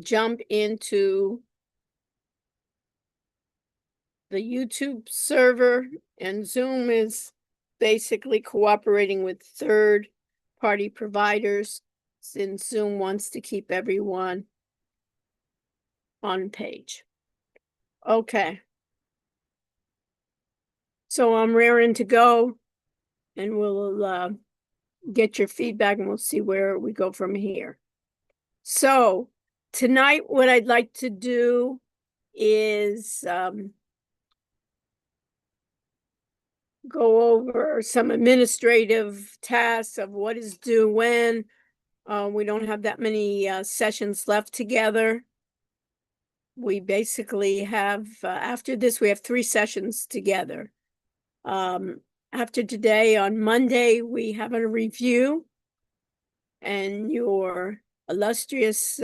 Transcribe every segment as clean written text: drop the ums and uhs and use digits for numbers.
jump into the YouTube server, and Zoom is basically cooperating with third-party providers since Zoom wants to keep everyone on page. Okay. So I'm raring to go, and we'll get your feedback and we'll see where we go from here. So tonight, what I'd like to do is go over some administrative tasks of what is due when. We don't have that many sessions left together. We basically have, after this, we have 3 sessions together. After today, on Monday, we have a review, and your illustrious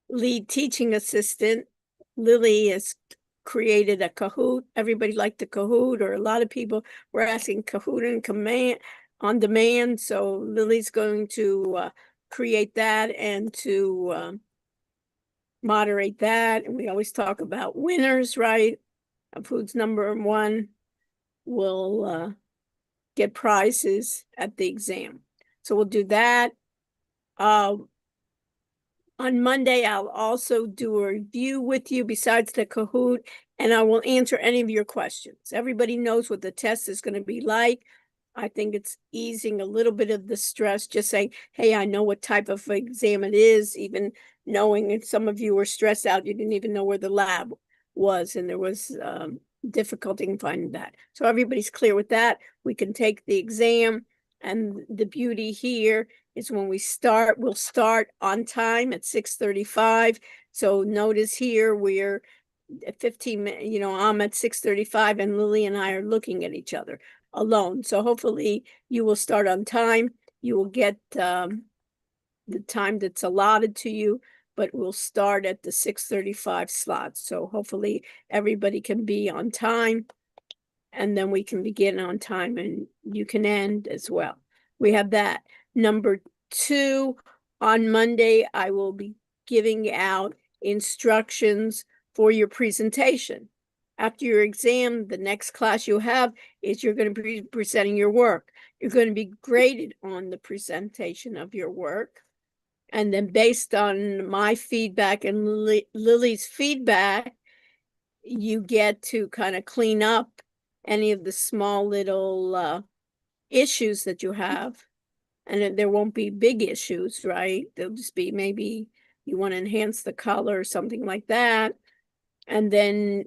lead teaching assistant, Lily, has created a Kahoot. Everybody liked the Kahoot, or a lot of people were asking Kahoot on demand. So Lily's going to create that and to moderate that. And we always talk about winners, right? Of who's number 1 will get prizes at the exam. So we'll do that. On Monday, I'll also do a review with you besides the Kahoot, and I will answer any of your questions. Everybody knows what the test is going to be like. I think it's easing a little bit of the stress, just saying, hey, I know what type of exam it is, even knowing that some of you were stressed out. You didn't even know where the lab was, and there was difficulty in finding that. So everybody's clear with that. We can take the exam, and the beauty here is when we start, we'll start on time at 6:35. So notice here we're at 15 minutes, I'm at 6:35 and Lily and I are looking at each other alone. So hopefully you will start on time. You will get the time that's allotted to you, but we'll start at the 6:35 slot. So hopefully everybody can be on time, and then we can begin on time and you can end as well. We have that. Number 2, on Monday, I will be giving out instructions for your presentation. After your exam, the next class you have is you're going to be presenting your work. You're going to be graded on the presentation of your work. And then based on my feedback and Lily's feedback, you get to kind of clean up any of the small little issues that you have. And there won't be big issues, right? There'll just be maybe you want to enhance the color or something like that. And then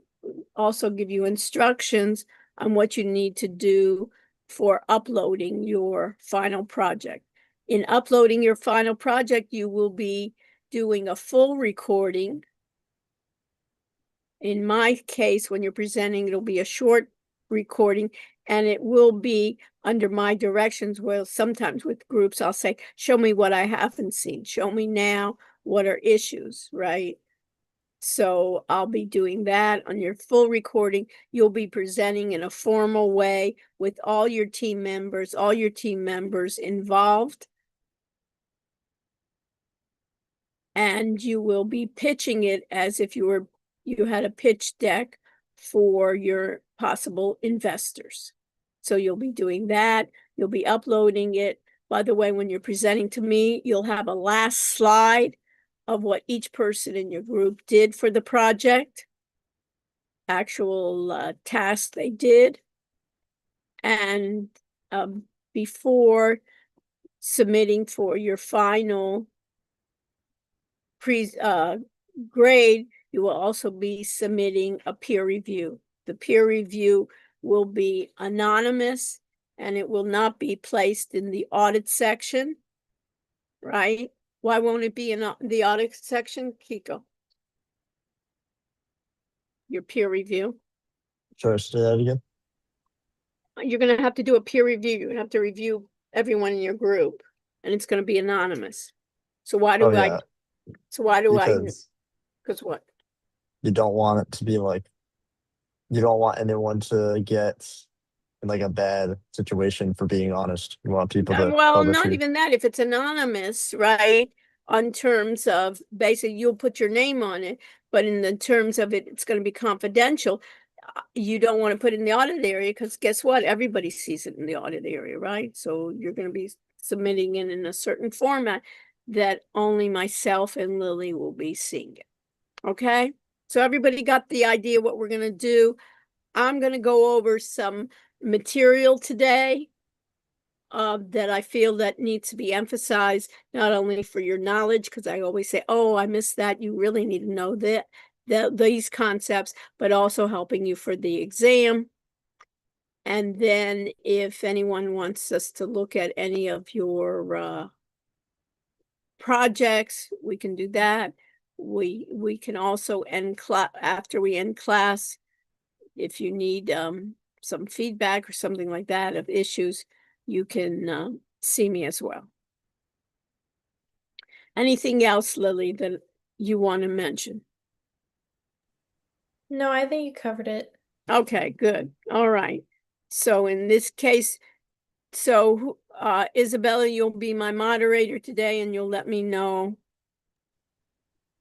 also give you instructions on what you need to do for uploading your final project. In uploading your final project, you will be doing a full recording. In my case, when you're presenting, it'll be a short recording, and it will be under my directions. Well, sometimes with groups, I'll say, show me what I haven't seen. Show me now what are issues, right? So I'll be doing that on your full recording. You'll be presenting in a formal way with all your team members involved. And you will be pitching it as if you had a pitch deck for your possible investors. So you'll be doing that. You'll be uploading it. By the way, when you're presenting to me, you'll have a last slide of what each person in your group did for the project, actual tasks they did. And before submitting for your final grade, you will also be submitting a peer review. The peer review will be anonymous, and it will not be placed in the audit section, right? Why won't it be in the audit section, Kiko? Your peer review. Sorry, say that again. You're going to have to do a peer review. You're going to have to review everyone in your group, and it's going to be anonymous. So why do Because what? you don't want it to be like, you don't want anyone to get in like a bad situation for being honest. You want people to Well, tell the not truth. even that. If it's anonymous, right? on terms of basically you'll put your name on it, but in the terms of it, it's going to be confidential. You don't want to put it in the audit area because guess what? Everybody sees it in the audit area, right? So you're going to be submitting it in a certain format that only myself and Lily will be seeing it. Okay? So everybody got the idea what we're going to do. I'm going to go over some material today that I feel that needs to be emphasized, not only for your knowledge, because I always say, oh, I missed that. You really need to know that these concepts, but also helping you for the exam. And then if anyone wants us to look at any of your projects, we can do that. We can also end class after we end class. If you need some feedback or something like that of issues, you can see me as well. Anything else, Lily, that you want to mention? No, I think you covered it. Okay, good. All right. So in this case, Isabella, you'll be my moderator today and you'll let me know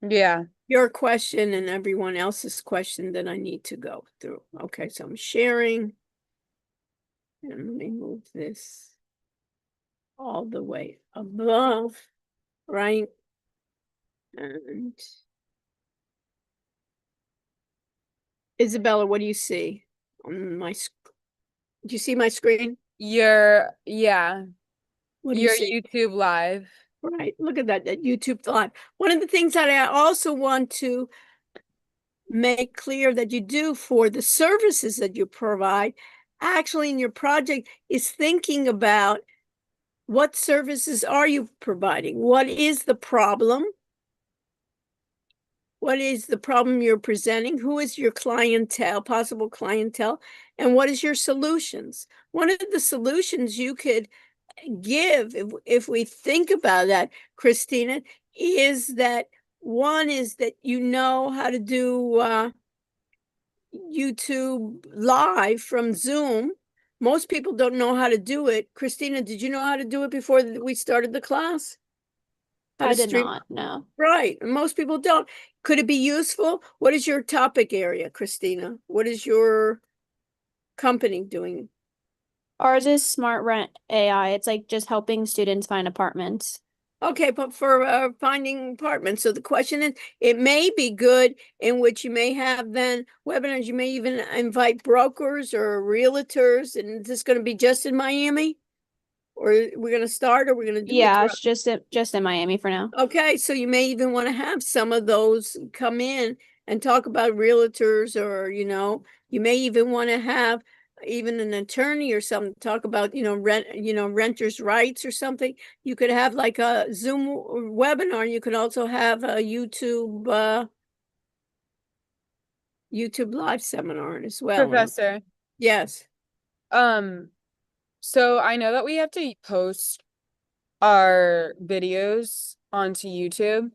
Yeah. your question and everyone else's question that I need to go through. Okay, so I'm sharing. And let me move this all the way above, right? And Isabella, what do you see on my do you see my screen? Your What do you see? YouTube live. Right, look at that YouTube live. One of the things that I also want to make clear that you do for the services that you provide, actually in your project, is thinking about what services are you providing? What is the problem? What is the problem you're presenting? Who is your clientele, possible clientele? And what is your solutions? One of the solutions you could give, if we think about that, Christina, is that one is that you know how to do YouTube live from Zoom. Most people don't know how to do it. Christina, did you know how to do it before we started the class? How I to did stream? not, no. Right. Most people don't. Could it be useful? What is your topic area, Christina? What is your company doing? Ours is Smart Rent AI. It's like just helping students find apartments. Okay, but for finding apartments. So the question is, it may be good in which you may have then webinars. You may even invite brokers or realtors. And is this going to be just in Miami? Or we're going to start or we're going to do it Yeah, throughout? it's just in Miami for now. Okay, so you may even want to have some of those come in and talk about realtors, or, you may even want to have even an attorney or something talk about, renters' rights or something. You could have like a Zoom webinar. You could also have a YouTube live seminar as well. Professor. Yes. So I know that we have to post our videos onto YouTube.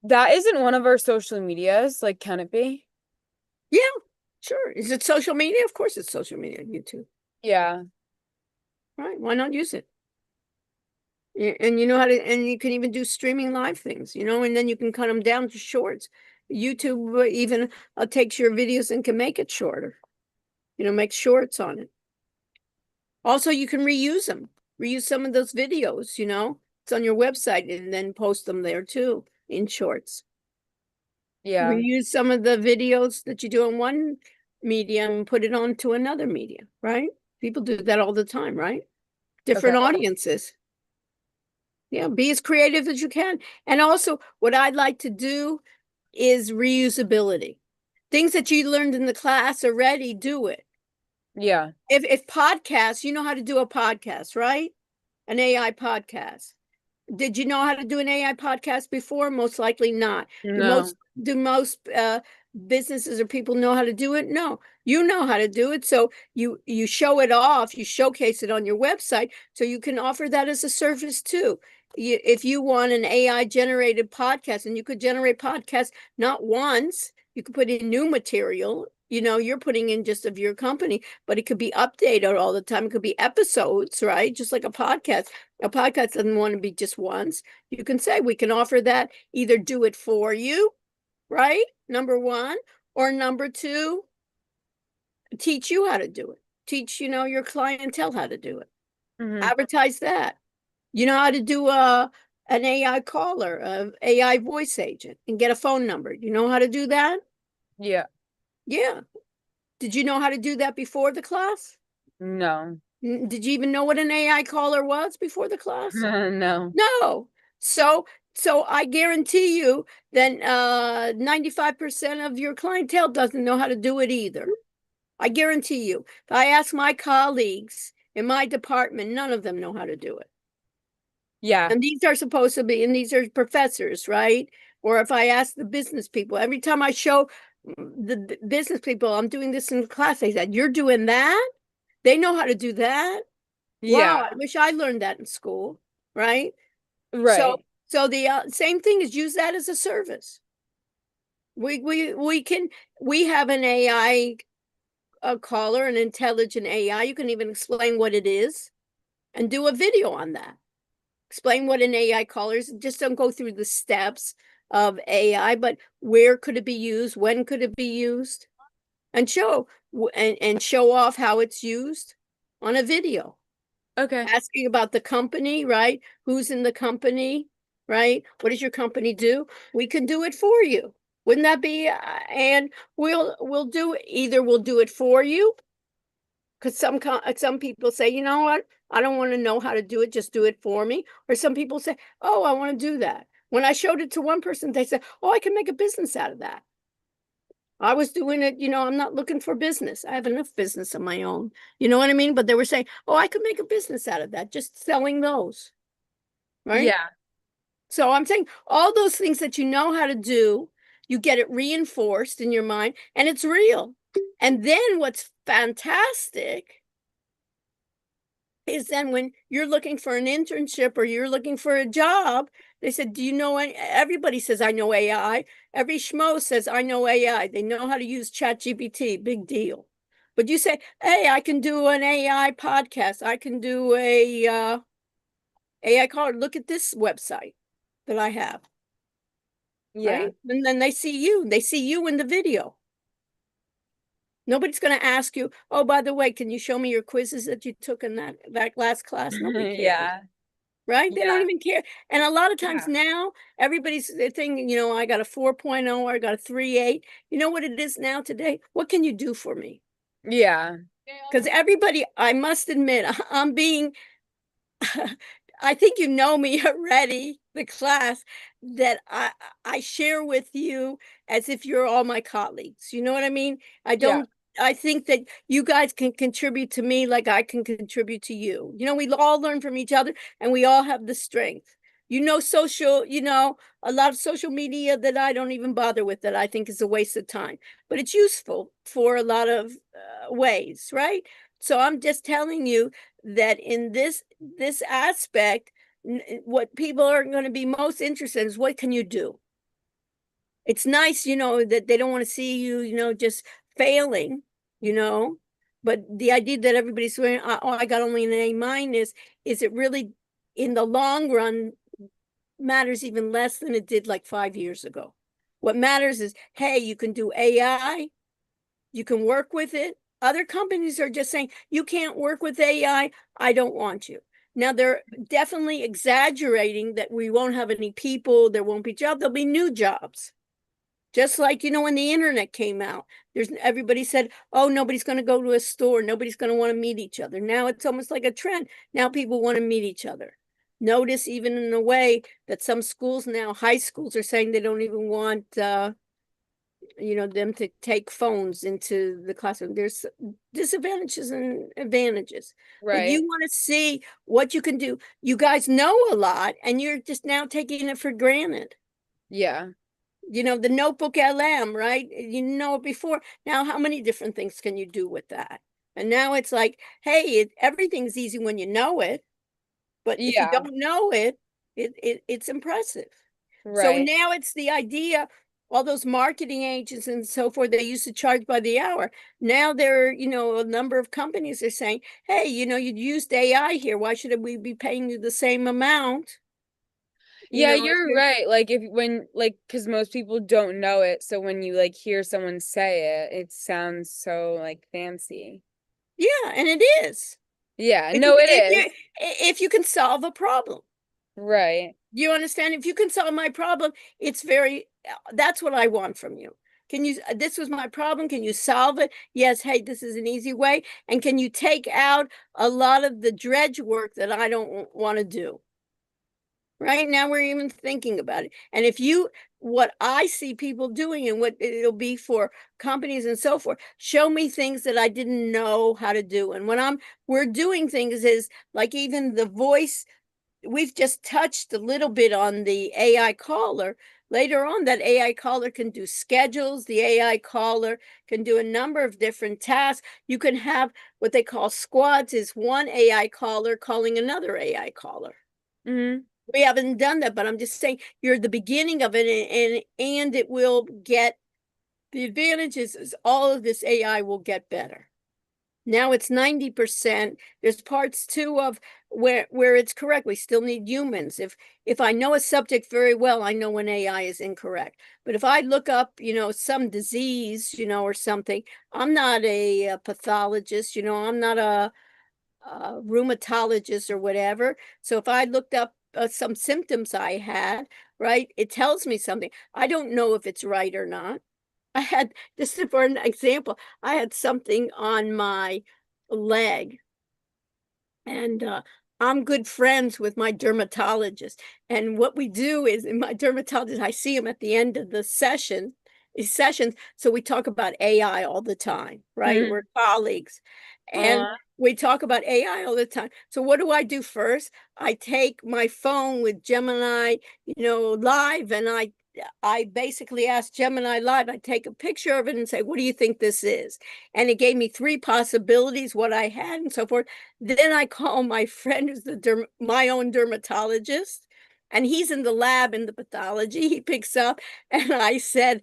That isn't one of our social medias, like, can it be? Yeah, sure. Is it social media? Of course it's social media, YouTube. Yeah. Right, why not use it? And you know how to, and you can even do streaming live things, and then you can cut them down to shorts. YouTube even takes your videos and can make it shorter, make shorts on it. Also, you can reuse them, reuse some of those videos, it's on your website, and then post them there too in shorts. Yeah. Reuse some of the videos that you do on one medium and put it onto another medium, right? People do that all the time, right? Different Okay. audiences. Yeah, be as creative as you can. And also, what I'd like to do is reusability. Things that you learned in the class already, do it. Yeah. If podcasts, you know how to do a podcast, right? An AI podcast. Did you know how to do an AI podcast before? Most likely not. No. Do most businesses or people know how to do it? No, you know how to do it. So you show it off, you showcase it on your website, so you can offer that as a service too. If you want an AI generated podcast, and you could generate podcasts not once, you could put in new material you know, you're putting in just of your company, but it could be updated all the time. It could be episodes, right? Just like a podcast. A podcast doesn't want to be just once. You can say we can offer that, either do it for you, right? Number one, or number two, teach you how to do it. Teach, you know, your clientele how to do it. Mhm. Advertise that. You know how to do an AI caller, a AI voice agent, and get a phone number. You know how to do that? Yeah. Yeah. Did you know how to do that before the class? No. Did you even know what an AI caller was before the class? No. No. So I guarantee you that 95% of your clientele doesn't know how to do it either. I guarantee you. If I ask my colleagues in my department, none of them know how to do it. Yeah. And these are supposed to be, and these are professors, right? Or if I ask the business people, every time I show the business people, I'm doing this in class, they said, "You're doing that? They know how to do that? Wow, Yeah. I wish I learned that in school," right? Right. So the same thing is, use that as a service. We have an AI caller, an intelligent AI. You can even explain what it is and do a video on that. Explain what an AI caller is. Just don't go through the steps of AI, but where could it be used? When could it be used? And show off how it's used on a video. Okay. Asking about the company, right? Who's in the company, right? What does your company do? We can do it for you. Wouldn't that be? And we'll do either we'll do it for you, because some people say, you know what, I don't want to know how to do it, just do it for me. Or some people say, oh, I want to do that. When I showed it to one person, they said, oh, I can make a business out of that. I was doing it, you know, I'm not looking for business. I have enough business of my own. You know what I mean? But they were saying, oh, I could make a business out of that, just selling those. Right? Yeah. So I'm saying all those things that you know how to do, you get it reinforced in your mind, and it's real. And then what's fantastic is then when you're looking for an internship or you're looking for a job, they said, do you know any? Everybody says, I know AI. Every schmo says, I know AI. They know how to use ChatGPT. Big deal. But you say, hey, I can do an AI podcast. I can do a AI card. Look at this website that I have. Yeah. Right? And then they see you. They see you in the video. Nobody's going to ask you, oh, by the way, can you show me your quizzes that you took in that last class? Nobody cares. Yeah. Right? They don't Yeah. even care. And a lot of times Yeah. now, everybody's thinking, you know, I got a 4.0 or I got a 3.8. You know what it is now today? What can you do for me? Yeah. Because everybody, I must admit, I'm being, I think you know me already, the class that I share with you as if you're all my colleagues. You know what I mean? Yeah. I think that you guys can contribute to me like I can contribute to you. You know, we all learn from each other and we all have the strength. You know, a lot of social media that I don't even bother with, that I think is a waste of time, but it's useful for a lot of ways, right? So I'm just telling you that in this aspect, what people are going to be most interested in is, what can you do? It's nice, you know, that they don't want to see you, you know, just failing, you know, but the idea that everybody's saying, oh, I got only an A minus, is it really in the long run matters even less than it did like 5 years ago. What matters is, hey, you can do AI, you can work with it. Other companies are just saying, you can't work with AI, I don't want you. Now they're definitely exaggerating that we won't have any people, there won't be jobs, there'll be new jobs. Just like, you know, when the internet came out, everybody said, oh, nobody's going to go to a store, nobody's going to want to meet each other. Now it's almost like a trend. Now people want to meet each other. Notice even in a way that some schools now, high schools, are saying they don't even want you know, them to take phones into the classroom. There's disadvantages and advantages, but you Right. want to see what you can do. You guys know a lot and you're just now taking it for granted. Yeah. You know, the notebook LM, right? You know it before. Now, how many different things can you do with that? And now it's like, hey, everything's easy when you know it, but if you Yeah. don't know it, it's impressive. So Right. now it's the idea, all those marketing agents and so forth, they used to charge by the hour. Now there, a number of companies are saying, hey, you used AI here. Why should we be paying you the same amount? Yeah, if you're right. Like because most people don't know it, so when you like hear someone say it, it sounds so like fancy. Yeah, and it is. Yeah, If no, you, it if is. you, if you can solve a problem. Right. You understand? If you can solve my problem, that's what I want from you. This was my problem. Can you solve it? Yes. Hey, this is an easy way. And can you take out a lot of the dredge work that I don't want to do? Right now, we're even thinking about it. And what I see people doing and what it'll be for companies and so forth, show me things that I didn't know how to do. And when we're doing things is like even the voice, we've just touched a little bit on the AI caller. Later on, that AI caller can do schedules. The AI caller can do a number of different tasks. You can have what they call squads, is one AI caller calling another AI caller. Mm-hmm. We haven't done that, but I'm just saying you're the beginning of it, and it will get, the advantages is all of this AI will get better. Now it's 90%. There's parts too of where it's correct. We still need humans. If I know a subject very well, I know when AI is incorrect. But if I look up, some disease, or something, I'm not a pathologist, I'm not a rheumatologist or whatever. So if I looked up some symptoms I had, right, it tells me something. I don't know if it's right or not. I had, just for an example, I had something on my leg, and I'm good friends with my dermatologist. And what we do is, in my dermatologist, I see him at the end of the sessions. So we talk about AI all the time, right? We're colleagues. And we talk about AI all the time. So what do I do first? I take my phone with Gemini, live, and I basically asked Gemini Live, I take a picture of it and say, what do you think this is? And it gave me 3 possibilities, what I had and so forth. Then I call my friend who's my own dermatologist, and he's in the lab in the pathology. He picks up, and I said,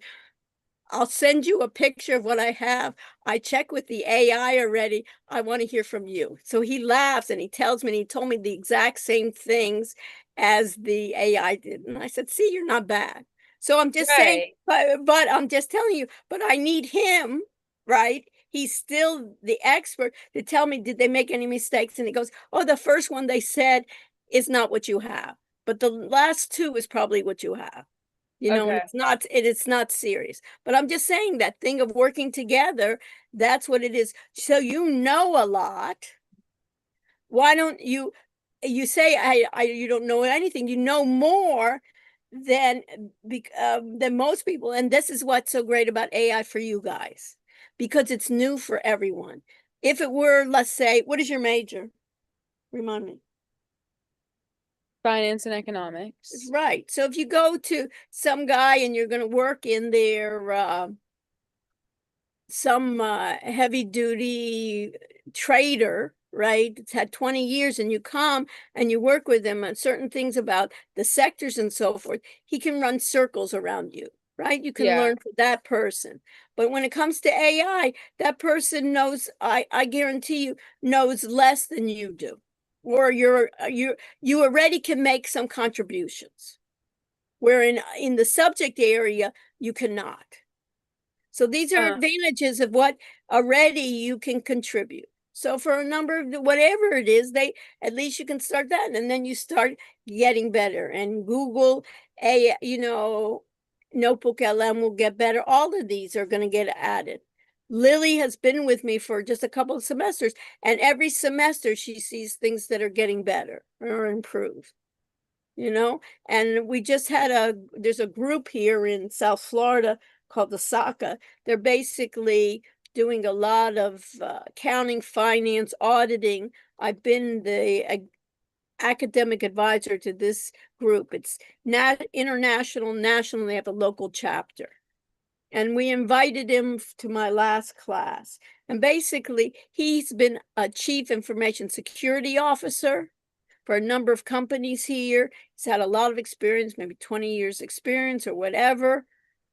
I'll send you a picture of what I have. I check with the AI already. I want to hear from you. So he laughs and he tells me, and he told me the exact same things as the AI did. And I said, see, you're not bad. So I'm just saying, but I'm just telling you, but I need him, right? He's still the expert to tell me, did they make any mistakes? And he goes, oh, the first one they said is not what you have, but the last 2 is probably what you have. And it's not serious. But I'm just saying that thing of working together, that's what it is. So a lot. Why don't you say you don't know anything? You know more than most people. And this is what's so great about AI for you guys, because it's new for everyone. If it were, let's say, what is your major? Remind me. Finance and economics. Right. So if you go to some guy and you're going to work in their some heavy duty trader, right? It's had 20 years, and you come and you work with him on certain things about the sectors and so forth, he can run circles around you, right? You can learn from that person. But when it comes to AI, that person knows, I guarantee you, knows less than you do. Or you already can make some contributions, where in the subject area you cannot. So these are advantages of what already you can contribute. So for a number of whatever it is, at least you can start that, and then you start getting better. And Google, Notebook LM will get better. All of these are going to get added. Lily has been with me for just a couple of semesters, and every semester she sees things that are getting better or improved. And we just there's a group here in South Florida called the SACA. They're basically doing a lot of accounting, finance, auditing. I've been the academic advisor to this group. It's not international, national. They have a local chapter. And we invited him to my last class. And basically, he's been a chief information security officer for a number of companies here. He's had a lot of experience, maybe 20 years experience or whatever.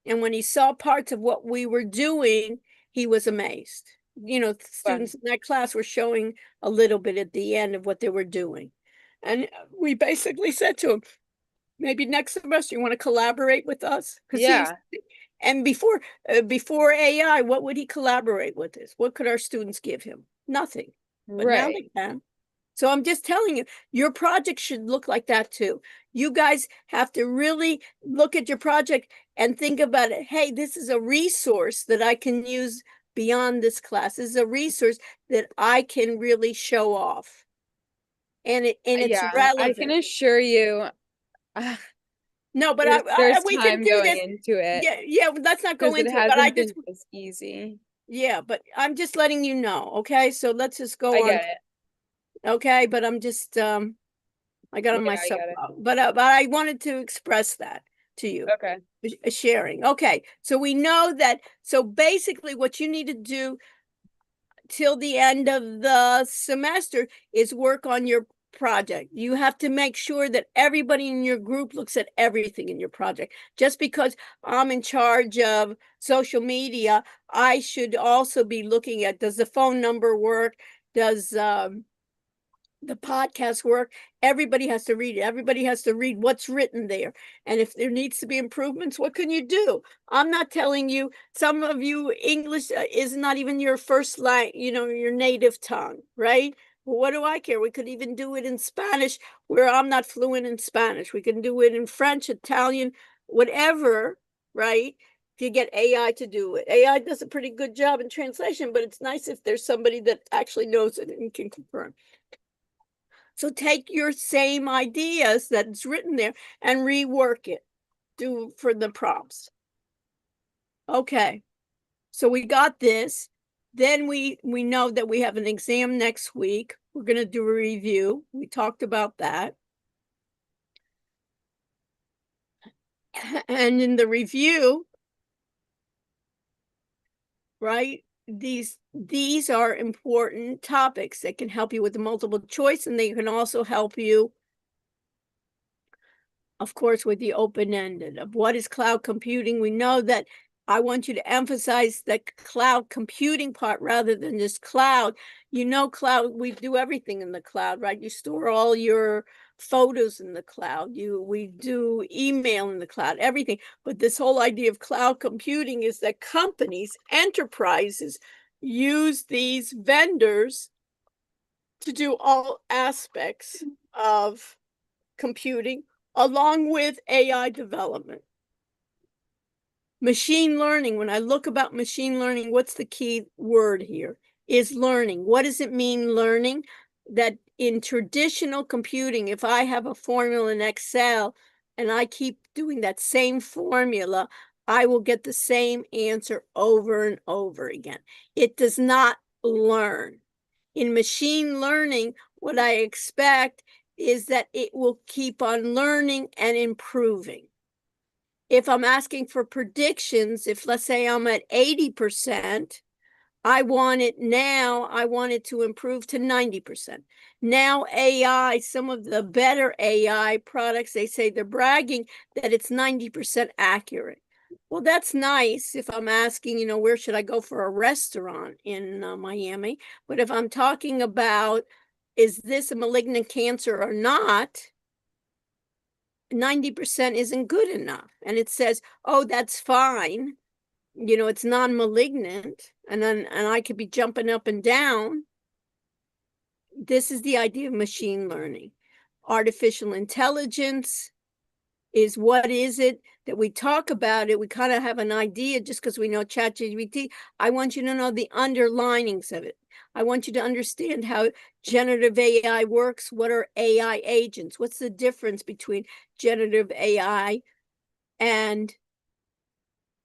And when he saw parts of what we were doing, he was amazed. You know, students in that class were showing a little bit at the end of what they were doing. And we basically said to him, maybe next semester you want to collaborate with us? Yeah. And before AI, what would he collaborate with us? What could our students give him? Nothing. But now they can. So I'm just telling you, your project should look like that too. You guys have to really look at your project and think about it. Hey, this is a resource that I can use beyond this class. This is a resource that I can really show off. And it's Yeah, I can relevant. assure you, No, but there's we time can do going this. into it Yeah, let's not go because it into it, but I hasn't been just, this easy. yeah, but I'm just letting you know, okay? So let's just go I on. get it. Okay, but I'm just, I got on Yeah, my I get it. soapbox, but I wanted to express that to you. Okay. Sharing. Okay, so we know that. So basically, what you need to do till the end of the semester is work on your project. You have to make sure that everybody in your group looks at everything in your project. Just because I'm in charge of social media, I should also be looking at, does the phone number work? Does the podcast work? Everybody has to read it. Everybody has to read what's written there. And if there needs to be improvements, what can you do? I'm not telling you, some of you, English is not even your first language, your native tongue, right? Well, what do I care? We could even do it in Spanish, where I'm not fluent in Spanish. We can do it in French, Italian, whatever, right? To get AI to do it. AI does a pretty good job in translation, but it's nice if there's somebody that actually knows it and can confirm. So take your same ideas that's written there and rework it, do for the prompts. Okay, so we got this. Then we know that we have an exam next week. We're going to do a review. We talked about that. And in the review, right, these are important topics that can help you with the multiple choice, and they can also help you, of course, with the open-ended of what is cloud computing. We know that I want you to emphasize the cloud computing part rather than just cloud. Cloud, we do everything in the cloud, right? You store all your photos in the cloud. We do email in the cloud, everything. But this whole idea of cloud computing is that companies, enterprises, use these vendors to do all aspects of computing along with AI development. Machine learning, when I look about machine learning, what's the key word here? Is learning. What does it mean, learning? That in traditional computing, if I have a formula in Excel and I keep doing that same formula, I will get the same answer over and over again. It does not learn. In machine learning, what I expect is that it will keep on learning and improving. If I'm asking for predictions, if let's say I'm at 80%, I want it to improve to 90%. Now AI, some of the better AI products, they say they're bragging that it's 90% accurate. Well, that's nice if I'm asking, where should I go for a restaurant in Miami? But if I'm talking about, is this a malignant cancer or not, 90% isn't good enough. And it says, oh, that's fine. It's non-malignant. And I could be jumping up and down. This is the idea of machine learning. Artificial intelligence is, what is it that we talk about it? We kind of have an idea just because we know ChatGPT. I want you to know the underlinings of it. I want you to understand how generative AI works. What are AI agents? What's the difference between generative AI and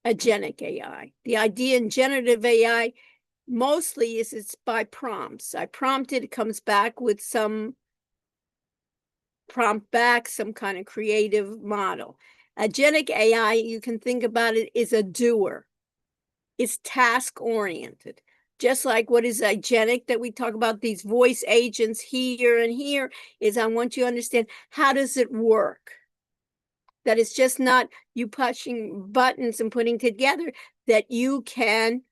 agentic AI? The idea in generative AI mostly is it's by prompts. I prompt it, it comes back with some prompt back, some kind of creative model. Agentic AI, you can think about it, is a doer. It's task oriented. Just like what is agentic that we talk about, these voice agents here and here, is I want you to understand, how does it work? That it's just not you pushing buttons and putting together, that you can,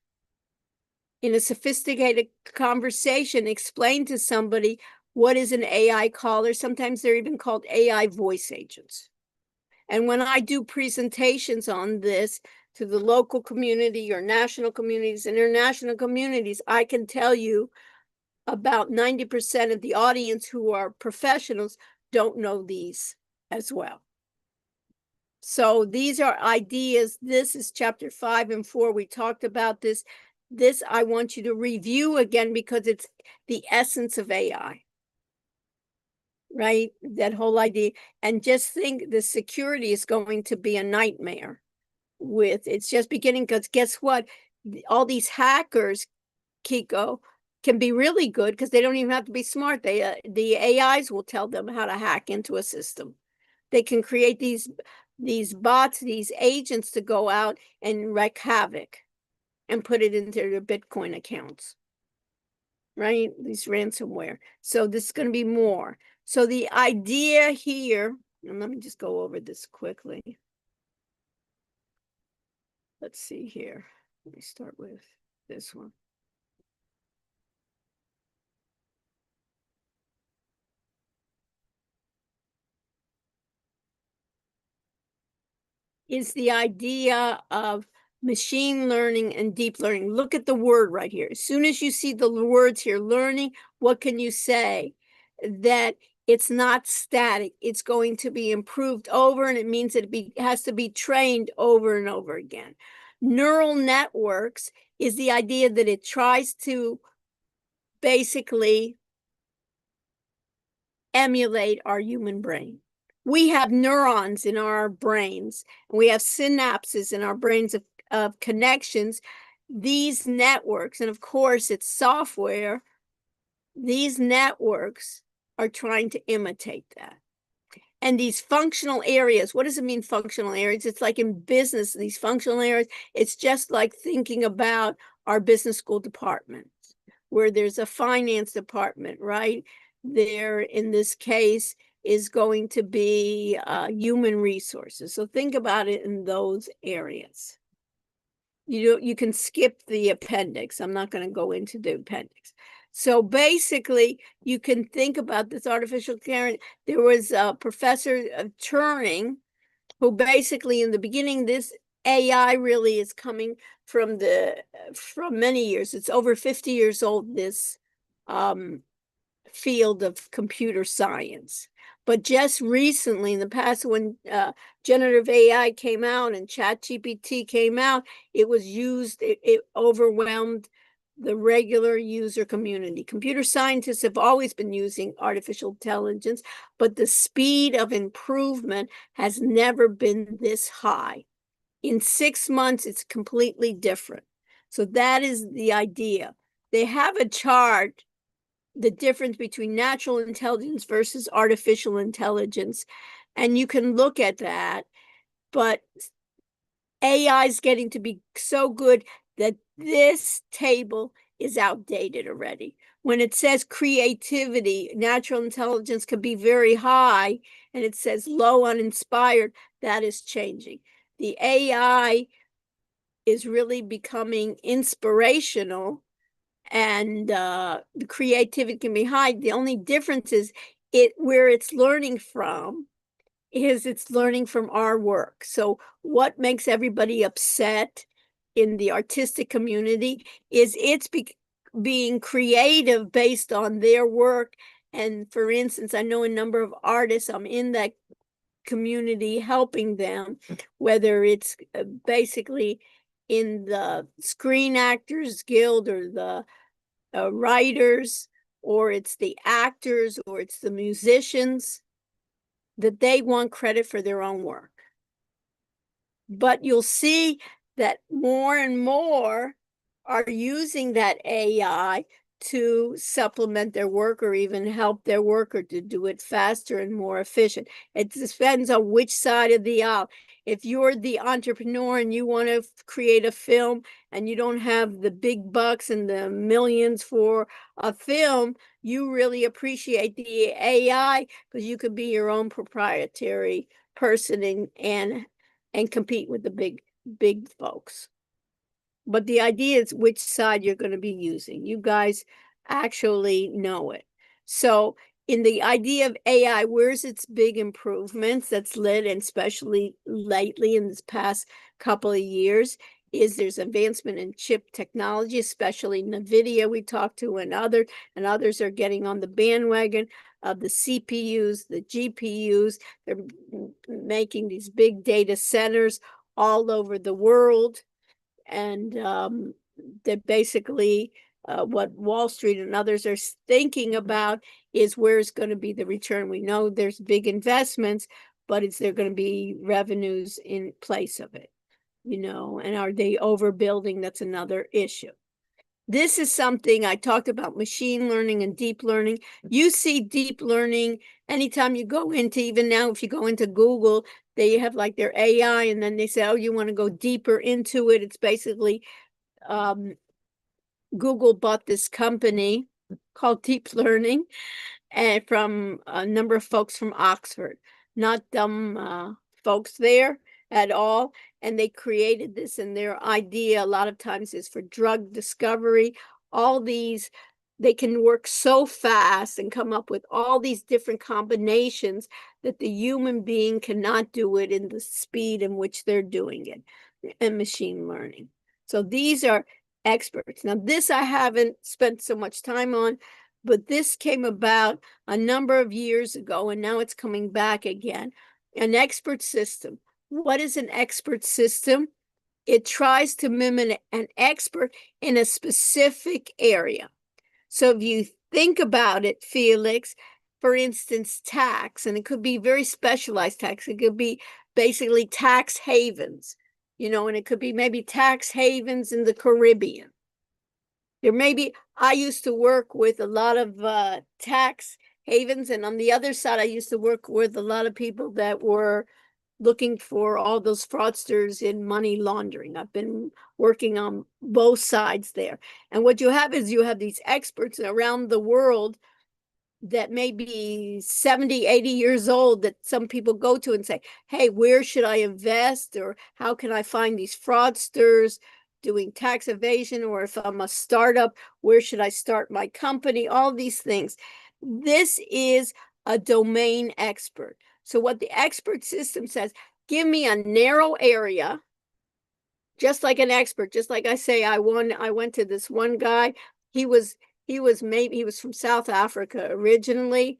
in a sophisticated conversation, explain to somebody what is an AI caller. Sometimes they're even called AI voice agents. And when I do presentations on this to the local community or national communities, international communities, I can tell you about 90% of the audience who are professionals don't know these as well. So these are ideas. This is chapter 5 and 4. We talked about this. This I want you to review again because it's the essence of AI, right? That whole idea. And just think the security is going to be a nightmare with, it's just beginning, because guess what? All these hackers, Kiko, can be really good because they don't even have to be smart. The AIs will tell them how to hack into a system. They can create these bots, these agents to go out and wreak havoc and put it into their Bitcoin accounts, right? These ransomware. So this is going to be more. So the idea here, and let me just go over this quickly. Let's see here. Let me start with this one. Is the idea of machine learning and deep learning. Look at the word right here. As soon as you see the words here, learning, what can you say? That it's not static. It's going to be improved over, and it means that it has to be trained over and over again. Neural networks is the idea that it tries to basically emulate our human brain. We have neurons in our brains, and we have synapses in our brains of connections. These networks, and of course it's software, these networks are trying to imitate that. And these functional areas, what does it mean, functional areas? It's like in business, these functional areas, it's just like thinking about our business school department, where there's a finance department, right? There, in this case, is going to be human resources. So think about it in those areas. You can skip the appendix. I'm not going to go into the appendix. So basically, you can think about this artificial intelligence. There was a professor of Turing who basically, in the beginning, this AI really is coming from many years. It's over 50 years old, this field of computer science. But just recently, in the past, when generative AI came out and ChatGPT came out, it was used, it overwhelmed the regular user community. Computer scientists have always been using artificial intelligence, but the speed of improvement has never been this high. In 6 months, it's completely different. So that is the idea. They have a chart, the difference between natural intelligence versus artificial intelligence, and you can look at that, but AI is getting to be so good that this table is outdated already. When it says creativity, natural intelligence can be very high, and it says low uninspired, that is changing. The AI is really becoming inspirational, and the creativity can be high. The only difference is where it's learning from is it's learning from our work. So what makes everybody upset in the artistic community is it's being creative based on their work. And for instance, I know a number of artists, I'm in that community helping them, whether it's basically in the Screen Actors Guild or the writers, or it's the actors, or it's the musicians, that they want credit for their own work. But you'll see that more and more are using that AI to supplement their work or even help their worker to do it faster and more efficient. It depends on which side of the aisle. If you're the entrepreneur and you want to create a film and you don't have the big bucks and the millions for a film, you really appreciate the AI because you could be your own proprietary person and compete with the big folks. But the idea is which side you're going to be using. You guys actually know it. So in the idea of AI, where's its big improvements that's led, and especially lately in this past couple of years, is there's advancement in chip technology, especially NVIDIA we talked to, and others are getting on the bandwagon of the CPUs, the GPUs. They're making these big data centers all over the world. And that basically what Wall Street and others are thinking about is where's going to be the return. We know there's big investments, but is there going to be revenues in place of it? And are they overbuilding? That's another issue. This is something I talked about, machine learning and deep learning. You see deep learning anytime you go into, even now, if you go into Google, they have like their AI, and then they say, oh, you want to go deeper into it. It's basically Google bought this company called Deep Learning, and from a number of folks from Oxford, not dumb folks there at all. And they created this, and their idea a lot of times is for drug discovery. All these, they can work so fast and come up with all these different combinations that the human being cannot do it in the speed in which they're doing it in machine learning. So these are experts. Now, this I haven't spent so much time on, but this came about a number of years ago, and now it's coming back again. An expert system. What is an expert system? It tries to mimic an expert in a specific area. So if you think about it, Felix, for instance, tax, and it could be very specialized tax. It could be basically tax havens, and it could be maybe tax havens in the Caribbean. There may be, I used to work with a lot of tax havens, and on the other side, I used to work with a lot of people that were looking for all those fraudsters in money laundering. I've been working on both sides there. And what you have is you have these experts around the world that may be 70, 80 years old that some people go to and say, hey, where should I invest? Or how can I find these fraudsters doing tax evasion? Or if I'm a startup, where should I start my company? All these things. This is a domain expert. So what the expert system says, give me a narrow area, just like an expert, just like I say, I went to this one guy. He was from South Africa originally.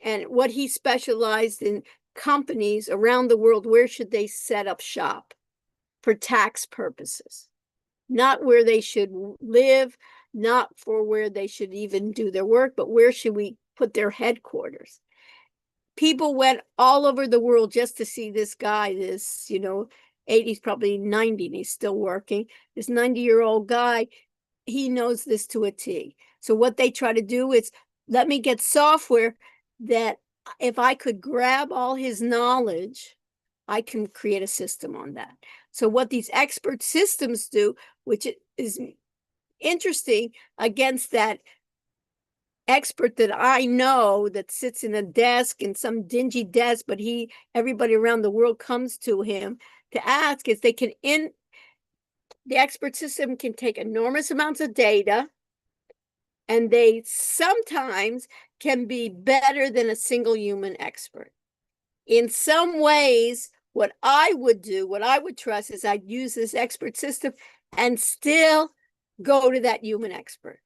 And what he specialized in, companies around the world, where should they set up shop for tax purposes? Not where they should live, not for where they should even do their work, but where should we put their headquarters? People went all over the world just to see this guy, this, 80s, probably 90, and he's still working. This 90-year-old guy, he knows this to a T. So what they try to do is, let me get software that if I could grab all his knowledge, I can create a system on that. So what these expert systems do, which is interesting against that expert that I know that sits in a desk, in some dingy desk, but everybody around the world comes to him to ask, is the expert system can take enormous amounts of data, and they sometimes can be better than a single human expert. In some ways, what I would trust is I'd use this expert system and still go to that human expert.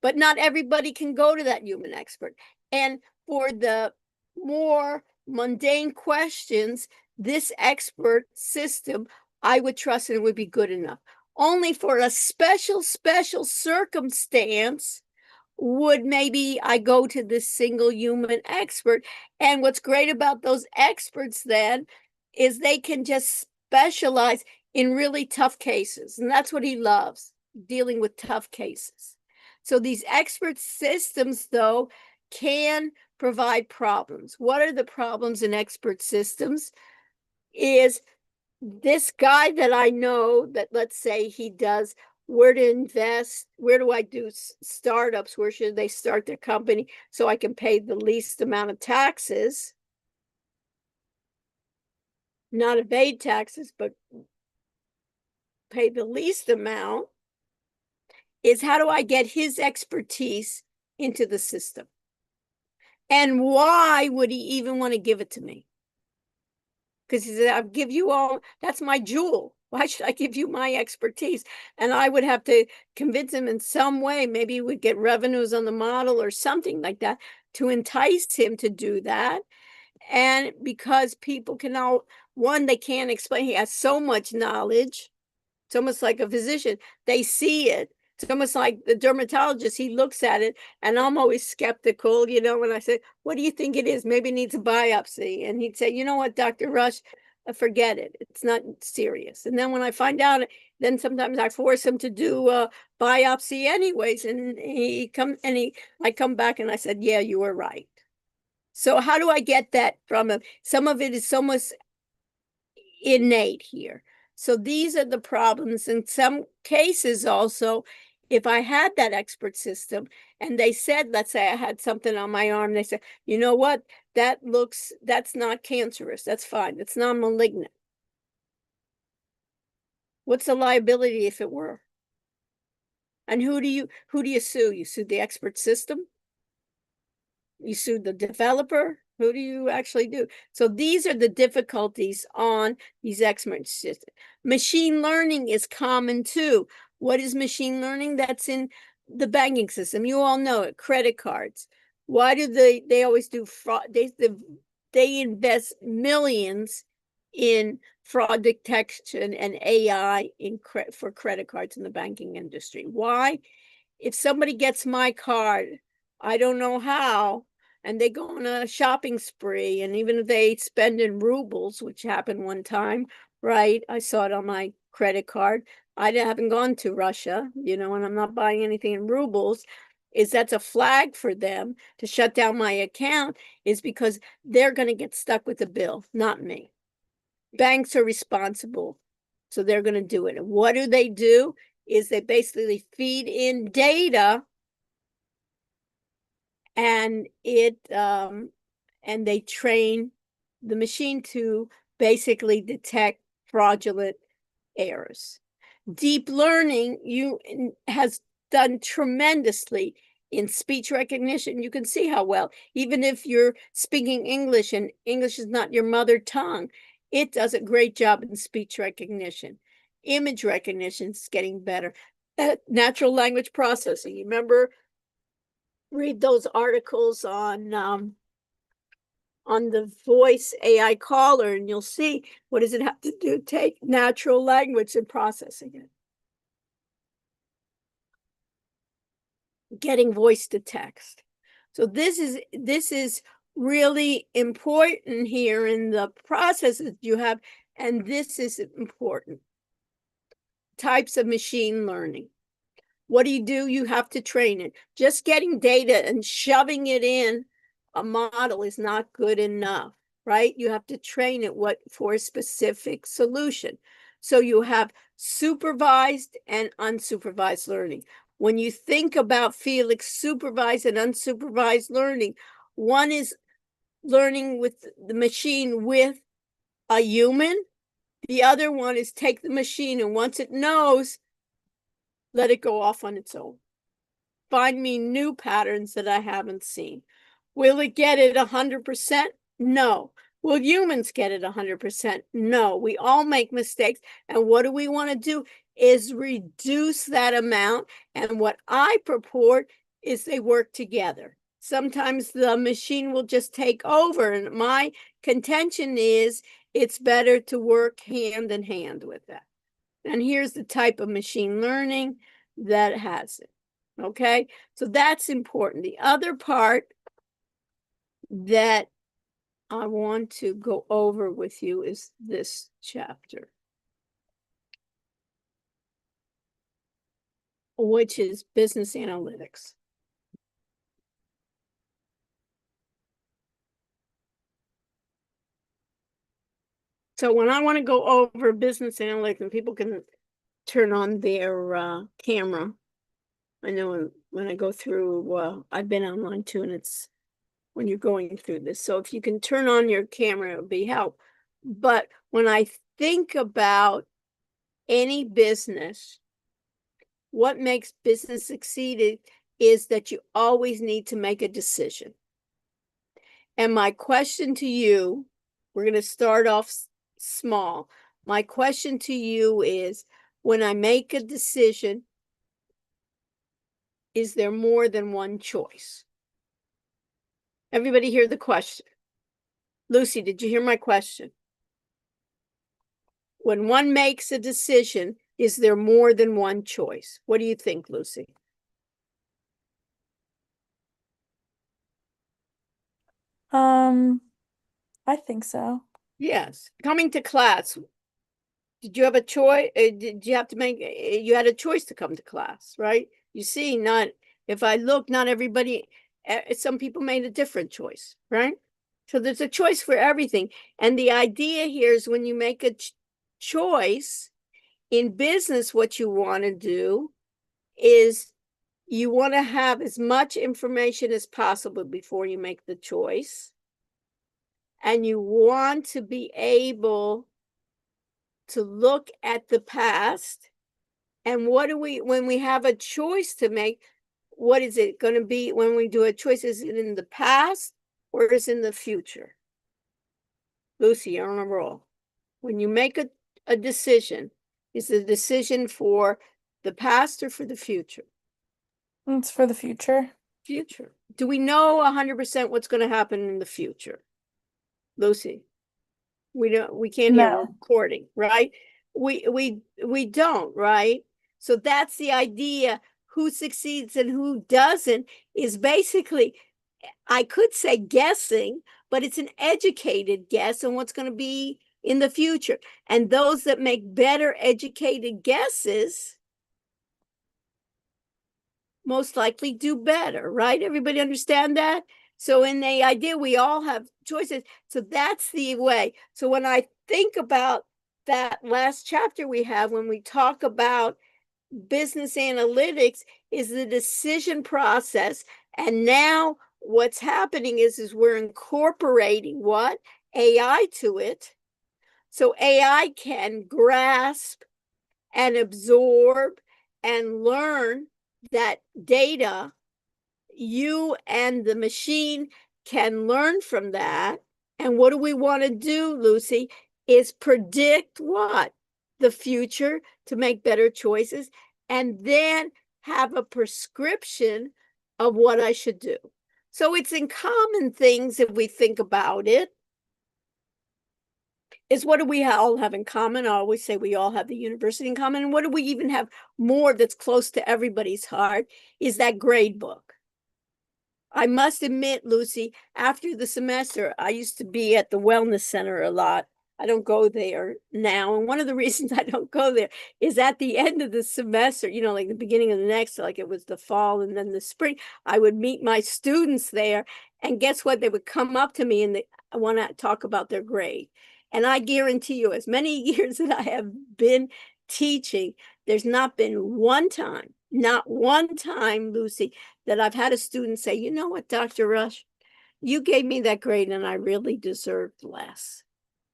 But not everybody can go to that human expert. And for the more mundane questions, this expert system, I would trust it would be good enough. Only for a special circumstance would maybe I go to this single human expert. And what's great about those experts then is they can just specialize in really tough cases. And that's what he loves, dealing with tough cases. So these expert systems, though, can provide problems. What are the problems in expert systems? Is this guy that I know that, let's say he does where to invest, where do I do startups, where should they start their company so I can pay the least amount of taxes? not evade taxes, but pay the least amount, is how do I get his expertise into the system? And why would he even want to give it to me? Because he said, I'll give you all, that's my jewel. Why should I give you my expertise? And I would have to convince him in some way, maybe he would get revenues on the model or something like that to entice him to do that. And because people can all, one, they can't explain, he has so much knowledge. It's almost like a physician. They see it. It's almost like the dermatologist, he looks at it, and I'm always skeptical, when I say, what do you think it is? Maybe it needs a biopsy. And he'd say, you know what, Dr. Rush, forget it. It's not serious. And then when I find out, then sometimes I force him to do a biopsy anyways. And I come back and I said, yeah, you were right. So how do I get that from him? Some of it is almost innate here. So these are the problems. In some cases also, if I had that expert system and they said, let's say I had something on my arm, they said, you know what, that's not cancerous. That's fine. It's not malignant. What's the liability if it were? And who do you sue? You sue the expert system? You sue the developer? Who do you actually do? So these are the difficulties on these expert systems. Machine learning is common too. What is machine learning? That's in the banking system. You all know it, credit cards. Why do they always do fraud? They invest millions in fraud detection and AI for credit cards in the banking industry. Why? If somebody gets my card, I don't know how, and they go on a shopping spree, and even if they spend in rubles, which happened one time, right? I saw it on my credit card. I haven't gone to Russia, and I'm not buying anything in rubles. That's a flag for them to shut down my account, is because they're going to get stuck with the bill, not me. Banks are responsible, so they're going to do it. And what do? Is they basically feed in data, and and they train the machine to basically detect fraudulent errors. Deep learning has done tremendously in speech recognition. You can see how well, even if you're speaking English and English is not your mother tongue, it does a great job in speech recognition. Image recognition is getting better. Natural language processing. You remember, read those articles on the voice AI caller, and you'll see what does it have to do? Take natural language and processing it. Getting voice to text. So this is really important here in the processes you have, and this is important. Types of machine learning. What do? You have to train it. Just getting data and shoving it in a model is not good enough, right? You have to train it for a specific solution. So you have supervised and unsupervised learning. When you think about Felix, supervised and unsupervised learning, one is learning with the machine with a human. The other one is take the machine, and once it knows, let it go off on its own. Find me new patterns that I haven't seen. Will it get it 100%? No. Will humans get it 100%? No. We all make mistakes. And what do we want to do is reduce that amount. And what I purport is they work together. Sometimes the machine will just take over. And my contention is it's better to work hand in hand with that. And here's the type of machine learning that has it. Okay, so that's important. The other part that I want to go over with you is this chapter, which is business analytics. So when I want to go over business analytics, and people can turn on their camera. I know when I go through, I've been online too, and it's when you're going through this. So if you can turn on your camera, it would be help. But when I think about any business, what makes business succeed is that you always need to make a decision. And my question to you, we're going to start off small. My question to you is, when I make a decision, is there more than one choice? Everybody hear the question? Lucy, did you hear my question? When one makes a decision, is there more than one choice? What do you think, Lucy? I think so. Yes. Coming to class, did you have a choice? Did you have to make, you had a choice to come to class, right? You see, not, if I look, not everybody, some people made a different choice, right? So there's a choice for everything. And the idea here is when you make a choice in business, what you want to do is you want to have as much information as possible before you make the choice. And you want to be able to look at the past. And what do we, when we have a choice to make, what is it going to be when we do a choice? Is it in the past or is it in the future? Lucy, you're on a roll. When you make a decision, is the decision for the past or for the future? It's for the future. Future. Do we know 100% what's going to happen in the future? Lucy, we don't, we can't hear, we're No. recording, right? We don't, right? So that's the idea. Who succeeds and who doesn't is basically, I could say guessing, but it's an educated guess on what's going to be in the future. And those that make better educated guesses most likely do better, right? Everybody understand that? So in the idea, we all have choices. So that's the way. So when I think about that last chapter we have, when we talk about business analytics, is the decision process. And now what's happening is we're incorporating what? AI to it. So AI can grasp and absorb and learn that data. You and the machine can learn from that. And what do we want to do, Lucy, is predict what? The future to make better choices, and then have a prescription of what I should do. So it's in common things if we think about it. Is what do we all have in common? I always say we all have the university in common. And what do we even have more that's close to everybody's heart is that grade book. I must admit, Lucy, after the semester, I used to be at the wellness center a lot. I don't go there now. And one of the reasons I don't go there is at the end of the semester, you know, like the beginning of the next, like it was the fall and then the spring, I would meet my students there. And guess what? They would come up to me and they want to talk about their grade. And I guarantee you, as many years that I have been teaching, there's not been one time, not one time, Lucy, that I've had a student say, you know what, Dr. Rush, you gave me that grade and I really deserved less.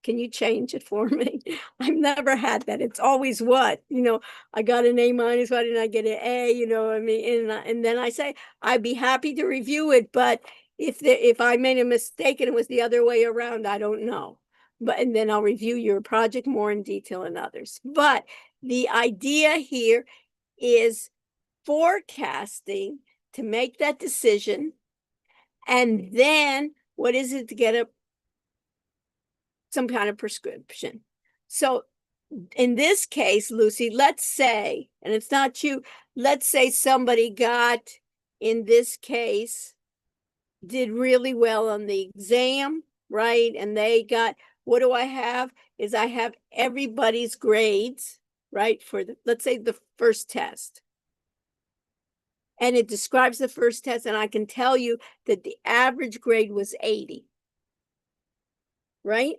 Can you change it for me? I've never had that. It's always what, you know, I got an A minus, why didn't I get an A? You know, I mean, and then I say, I'd be happy to review it, but if I made a mistake and it was the other way around, I don't know. But, and then I'll review your project more in detail than others. But the idea here is forecasting to make that decision. And then what is it to get some kind of prescription? So in this case, Lucy, let's say, and it's not you, let's say somebody got, in this case, did really well on the exam, right? And they got, what do I have? Is I have everybody's grades, right? For the, let's say the first test. And it describes the first test, and I can tell you that the average grade was 80, right?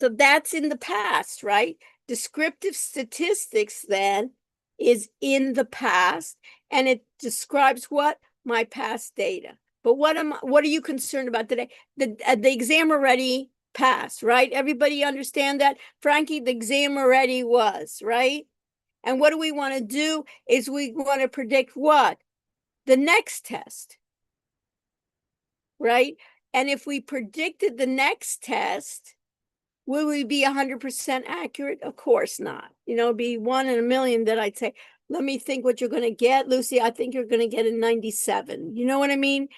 So that's in the past, right? Descriptive statistics then is in the past, and it describes what? My past data. But what are you concerned about today? The exam already passed, right? Everybody understand that? Frankie, the exam already was, right? And what do we want to do is we want to predict what? The next test, right? And if we predicted the next test, will we be 100% accurate? Of course not. You know, it'd be 1 in a million that I'd say, let me think what you're going to get. Lucy, I think you're going to get a 97. You know what I mean?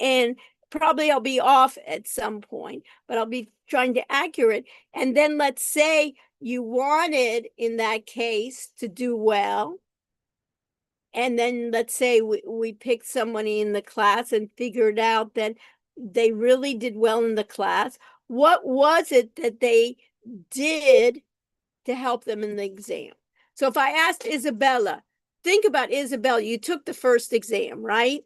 And probably I'll be off at some point, but I'll be trying to accurate. And then let's say you wanted, in that case, to do well. And then let's say we picked somebody in the class and figured out that they really did well in the class. What was it that they did to help them in the exam? So if I asked Isabella, think about Isabella, you took the first exam, right?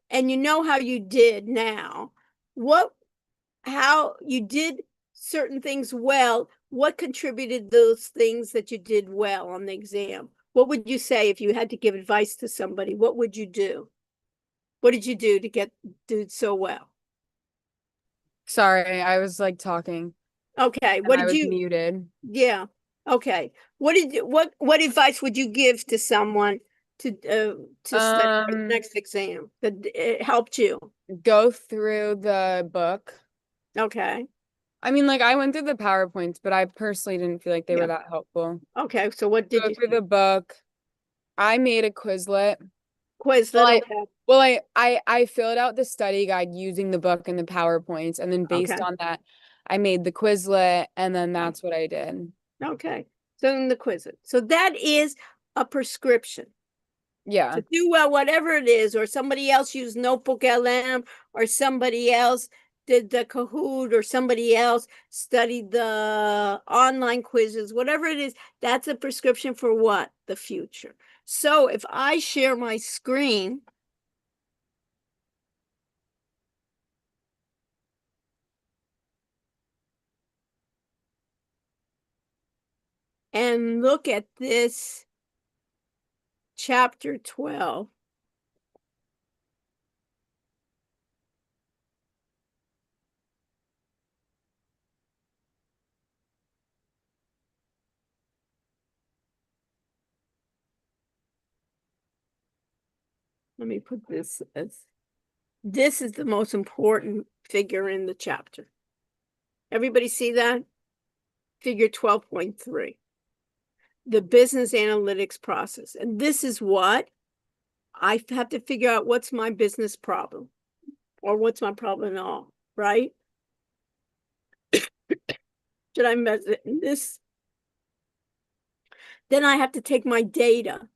And you know how you did now. How you did certain things well, what contributed those things that you did well on the exam? What would you say if you had to give advice to somebody? What would you do? What did you do to do so well? Sorry, I was like talking. Okay, And what I did was you? muted. Yeah. Okay. What advice would you give to someone to study for the next exam that it helped you? Go through the book. Okay. I mean, like I went through the PowerPoints, but I personally didn't feel like they Yeah. were that helpful. Okay. So what did Go you through the book. I made a Quizlet. Quizlet? I filled out the study guide using the book and the PowerPoints, and then based Okay. on that, I made the Quizlet, and then that's what I did. Okay. So in the Quizlet. So that is a prescription Yeah. to do well, whatever it is, or somebody else used Notebook LM, or somebody else did the Kahoot, or somebody else studied the online quizzes, whatever it is, that's a prescription for what? The future. So if I share my screen, and look at this chapter 12. Let me put this as, this is the most important figure in the chapter. Everybody see that? Figure 12.3. The business analytics process. And this is what I have to figure out, what's my business problem, or what's my problem at all, right? Should I measure this? Then I have to take my data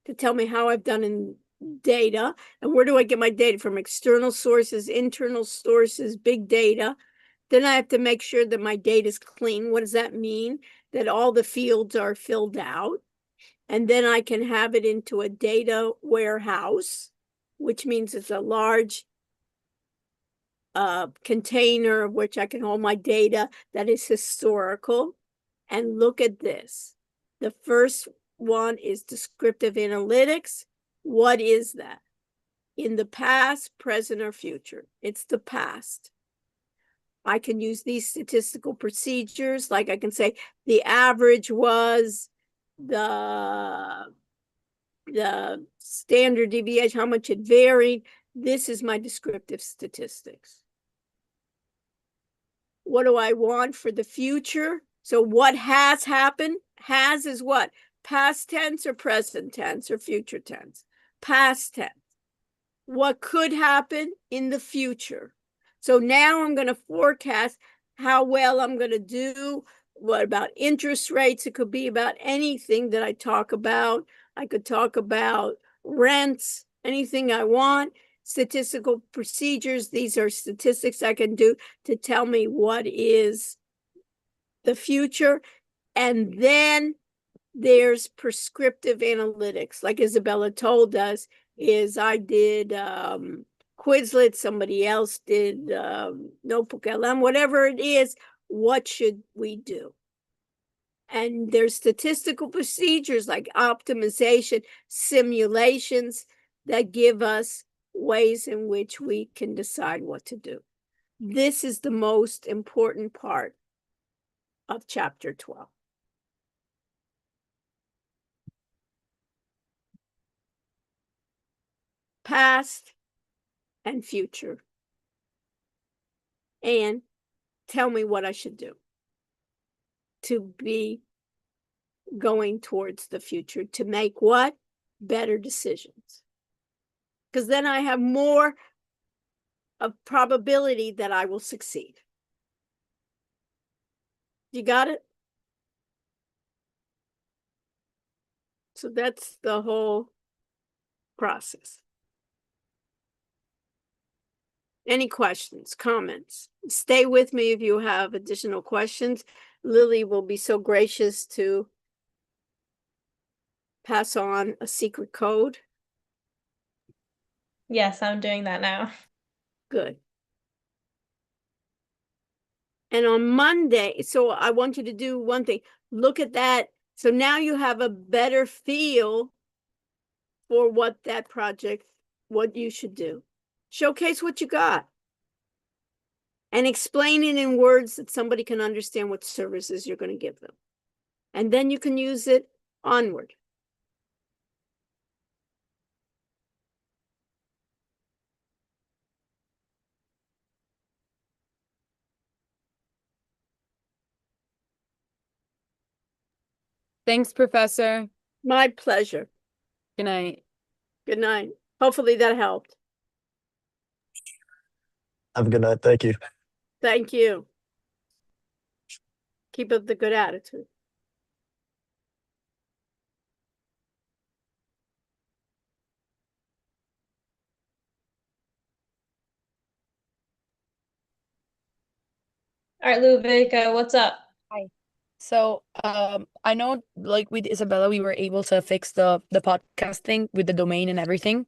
to tell me how I've done in data. And where do I get my data from? External sources, internal sources, big data. Then I have to make sure that my data is clean. What does that mean? That all the fields are filled out. And then I can have it into a data warehouse, which means it's a large container of which I can hold my data that is historical. And look at this. The first one is descriptive analytics. What is that? In the past, present, or future? It's the past. I can use these statistical procedures, like I can say the average was the standard deviation, how much it varied. This is my descriptive statistics. What do I want for the future? So what has happened? Has is what? Past tense or present tense or future tense? Past tense. What could happen in the future? So now I'm going to forecast how well I'm going to do. What about interest rates? It could be about anything that I talk about. I could talk about rents, anything I want. Statistical procedures. These are statistics I can do to tell me what is the future. And then there's prescriptive analytics. Like Isabella told us, is I did Quizlet, somebody else did Notebook LM, whatever it is, what should we do? And there's statistical procedures like optimization, simulations that give us ways in which we can decide what to do. This is the most important part of chapter 12. Past and future. And tell me what I should do to be going towards the future, to make what? Better decisions. Because then I have more of probability that I will succeed. You got it? So that's the whole process. Any questions, comments? Stay with me if you have additional questions. Lily will be so gracious to pass on a secret code. Yes, I'm doing that now. Good. And on Monday, so I want you to do one thing. Look at that. So now you have a better feel for what that project, what you should do. Showcase what you got. And explain it in words that somebody can understand what services you're going to give them. And then you can use it onward. Thanks, Professor. My pleasure. Good night. Good night. Hopefully that helped. Have a good night. Thank you. Thank you. Keep up the good attitude. All right, Ludvika, what's up? So, I know, like with Isabella, we were able to fix the podcast thing with the domain and everything.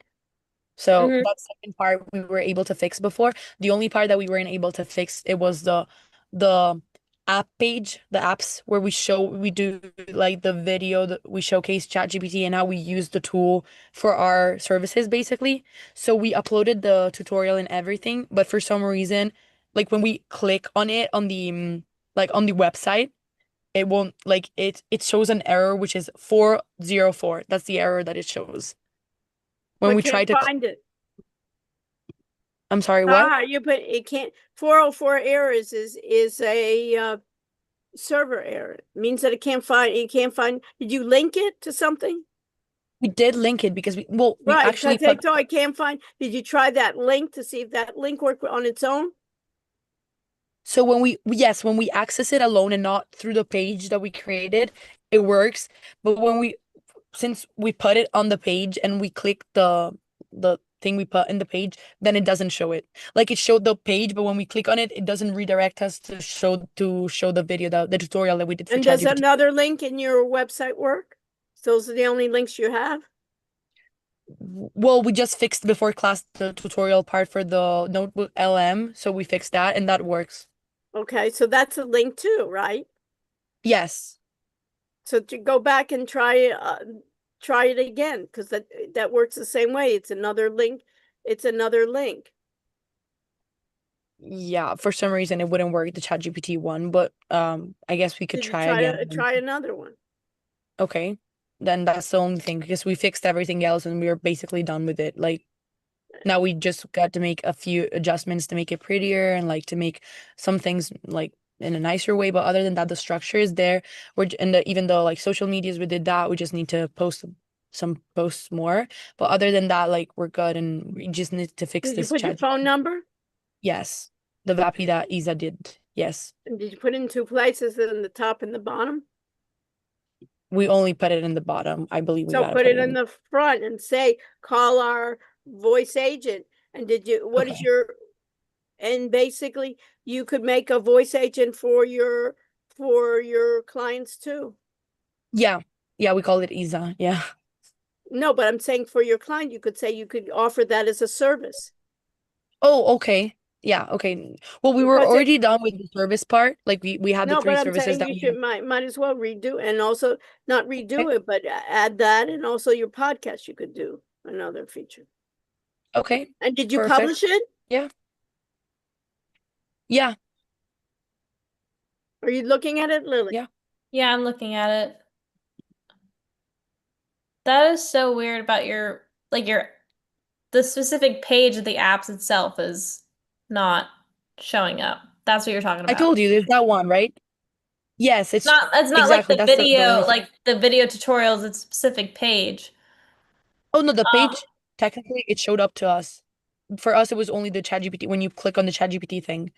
So Mhm. that second part we were able to fix before. The only part that we weren't able to fix, it was the app page, the apps where we do like the video that we showcase ChatGPT and how we use the tool for our services basically. So we uploaded the tutorial and everything, but for some reason, like when we click on it on the like on the website, it won't like it shows an error which is 404. That's the error that it shows. When But we try can't to find it. I'm sorry, what? You put it can't 404 errors is a server error. It means that it can't find did you link it to something? We did link it because we Right, actually because put I can't find. Did you try that link to see if that link worked on its own? so when when we access it alone and not through the page that we created, it works. But since we put it on the page and we click the thing we put in the page, then it doesn't show it. Like it showed the page, but when we click on it, it doesn't redirect us to show the video, the tutorial that we did for And does ChatGPT. another link in your website work? Those are the only links you have? Well, we just fixed before class the tutorial part for the notebook LM, so we fixed that and that works. Okay, so that's a link too, right? Yes. So to go back and try it again, because that works the same way. It's another link. It's another link. Yeah, for some reason it wouldn't work, the ChatGPT one, but I guess we could Did you try try again. try another one? Okay. Then that's the only thing because we fixed everything else and we are basically done with it. Like now we just got to make a few adjustments to make it prettier and like to make some things like in a nicer way, but other than that the structure is there. Even though like social medias we did that, we just need to post some posts more. But other than that, like we're good and we just need to fix Did you this put your chat. phone number? Yes. The VAPI that Isa did. Yes. And did you put it in two places, in the top and the bottom? We only put it in the bottom. I believe we So gotta put it in the front and say, call our voice agent. And what is Okay. and basically you could make a voice agent for your clients too. Yeah. Yeah, we call it Isa. Yeah. No, but I'm saying for your client, you could say you could offer that as a service. Oh, okay. Yeah, okay. Well, we were Because already done with the service part. Like we had the no, three but I'm services saying that you we should might as well redo and also not redo it, but add that and also your podcast you could do another feature. Okay. And did you Perfect. publish it? Yeah. Yeah, Are you looking at it, Lily? Yeah. Yeah, I'm looking at it. That is so weird about the specific page of the apps itself is not showing up. That's what you're talking I about. told you there's that one, right? Yes, It's not like exactly, the that's the video, only thing. like the video tutorials, it's a specific page. Oh no, the Um, page technically it showed up to us. For us, it was only the ChatGPT when you click on the ChatGPT thing.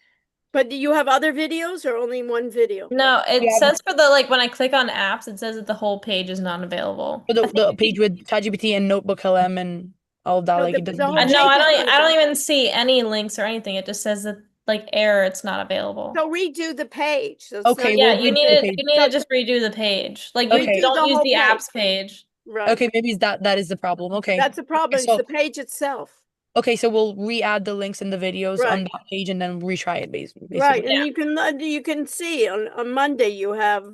But do you have other videos or only one video? No, it Yeah. says for the when I click on apps, it says that the whole page is not available. For I the think page with ChatGPT and Notebook LM and all of that, No, like it the doesn't whole even. no, page is I don't not even see any links or anything. It just says that error, it's not available. So redo the page. So it's Okay, not- Yeah, we'll you redo need the to page. just redo the page. Like Okay. you Redo the don't use whole the page. apps page. Right. Okay, maybe that is the problem. Okay. That's the problem. It's so- the page itself. Okay, so we'll re-add the links and the videos on Right. that page and then retry it basically. Right, and Yeah. you can see on Monday you have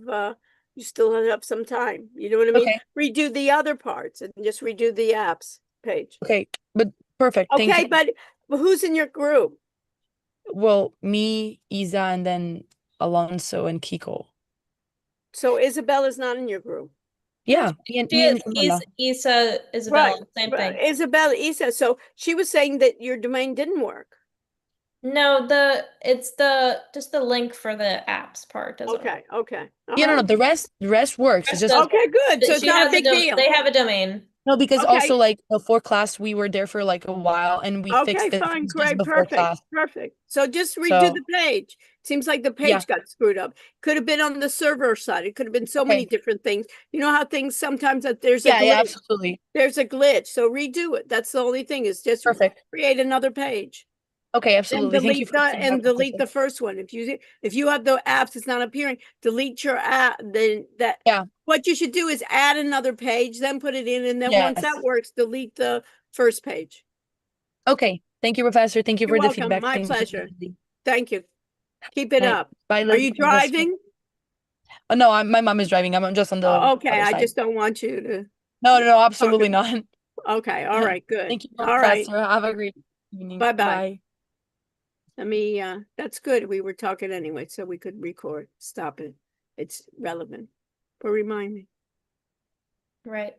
you still have some time. You know what I mean? Okay. Redo the other parts and just redo the apps page. Okay, but perfect. Thank Okay, you. but who's in your group? Well, me, Isa, and then Alonso and Kiko. So Isabella's not in your group. Yeah, me and Fernanda. Isa, Isabella, same Right, thing. Isabella, Isa. So she was saying that your domain didn't work. No, it's just the link for the apps part doesn't work. Okay. All Yeah, no, right. the rest works. It's Rest just does Okay, good. So it's She not a has big deal. They have a domain. no, because Okay. also like before class we were there for like a while and we Okay, fixed it fine, just great, before perfect, class. perfect. So just redo So the page. Seems like the Yeah. page got screwed up. Could have been on the server side. It could have been so many Okay. different things. You know how things sometimes that there's a yeah, glitch. absolutely. There's a glitch. So redo it. That's the only thing is just Perfect. create another page. Okay, And absolutely. Thank you delete for the feedback, delete Professor. the first one. If you have the apps that's not appearing, delete your app. Then Yeah. what you should do is add another page, then put it in, and then once that Yes. works, delete the first page. Okay. Thank you, Professor. Thank you You're for the welcome. feedback. My Thank you for pleasure. listening. Thank you. Keep it Bye. up. Bye, Are Lily, you Professor. driving? Oh, no, my mom is driving. I'm just on the Oh, okay, other I side. just don't want you to. No, absolutely not. Okay, all right, good. Thank you, All right, Professor. Have a great evening. Bye-bye. Bye. let me, that's good. We were talking anyway, so we could record. Stop it. It's relevant. But remind me. Right.